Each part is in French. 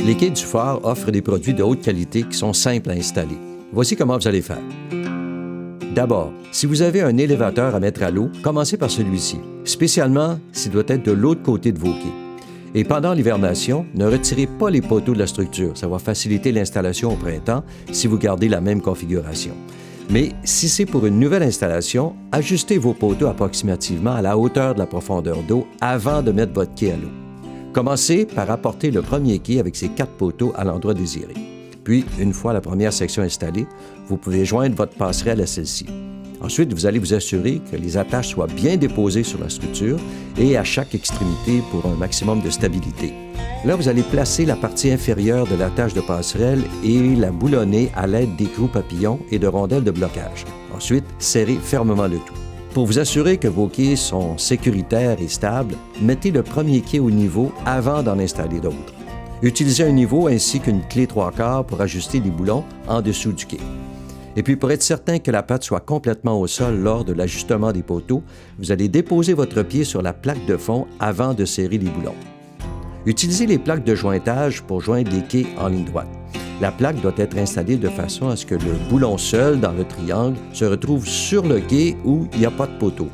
Les quais du phare offrent des produits de haute qualité qui sont simples à installer. Voici comment vous allez faire. D'abord, si vous avez un élévateur à mettre à l'eau, commencez par celui-ci, spécialement s'il doit être de l'autre côté de vos quais. Et pendant l'hivernation, ne retirez pas les poteaux de la structure. Ça va faciliter l'installation au printemps si vous gardez la même configuration. Mais si c'est pour une nouvelle installation, ajustez vos poteaux approximativement à la hauteur de la profondeur d'eau avant de mettre votre quai à l'eau. Commencez par apporter le premier quai avec ses 4 poteaux à l'endroit désiré. Puis, une fois la première section installée, vous pouvez joindre votre passerelle à celle-ci. Ensuite, vous allez vous assurer que les attaches soient bien déposées sur la structure et à chaque extrémité pour un maximum de stabilité. Là, vous allez placer la partie inférieure de l'attache de passerelle et la boulonner à l'aide d'écrous papillons et de rondelles de blocage. Ensuite, serrez fermement le tout. Pour vous assurer que vos quais sont sécuritaires et stables, mettez le premier quai au niveau avant d'en installer d'autres. Utilisez un niveau ainsi qu'une clé 3/4 pour ajuster les boulons en dessous du quai. Et puis, pour être certain que la patte soit complètement au sol lors de l'ajustement des poteaux, vous allez déposer votre pied sur la plaque de fond avant de serrer les boulons. Utilisez les plaques de jointage pour joindre les quais en ligne droite. La plaque doit être installée de façon à ce que le boulon seul dans le triangle se retrouve sur le quai où il n'y a pas de poteau.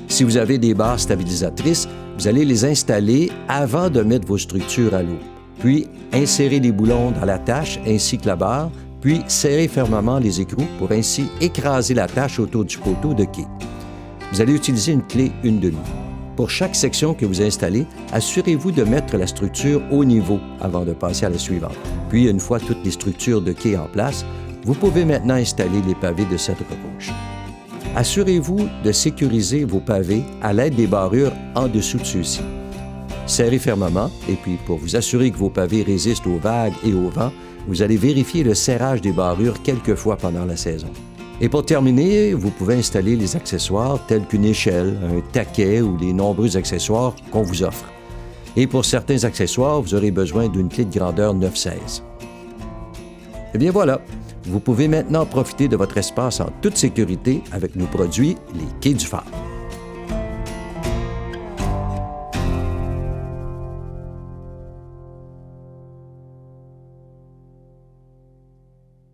Si vous avez des barres stabilisatrices, vous allez les installer avant de mettre vos structures à l'eau. Puis, insérez les boulons dans l'attache ainsi que la barre, puis serrez fermement les écrous pour ainsi écraser l'attache autour du poteau de quai. Vous allez utiliser une clé 1/2. Pour chaque section que vous installez, assurez-vous de mettre la structure au niveau avant de passer à la suivante. Puis, une fois toutes les structures de quai en place, vous pouvez maintenant installer les pavés de cèdre rouge. Assurez-vous de sécuriser vos pavés à l'aide des barrures en dessous de ceux-ci. Serrez fermement et puis, pour vous assurer que vos pavés résistent aux vagues et au vent, vous allez vérifier le serrage des barrures quelques fois pendant la saison. Et pour terminer, vous pouvez installer les accessoires tels qu'une échelle, un taquet ou les nombreux accessoires qu'on vous offre. Et pour certains accessoires, vous aurez besoin d'une clé de grandeur 9/16. Eh bien voilà, vous pouvez maintenant profiter de votre espace en toute sécurité avec nos produits, les quais du phare.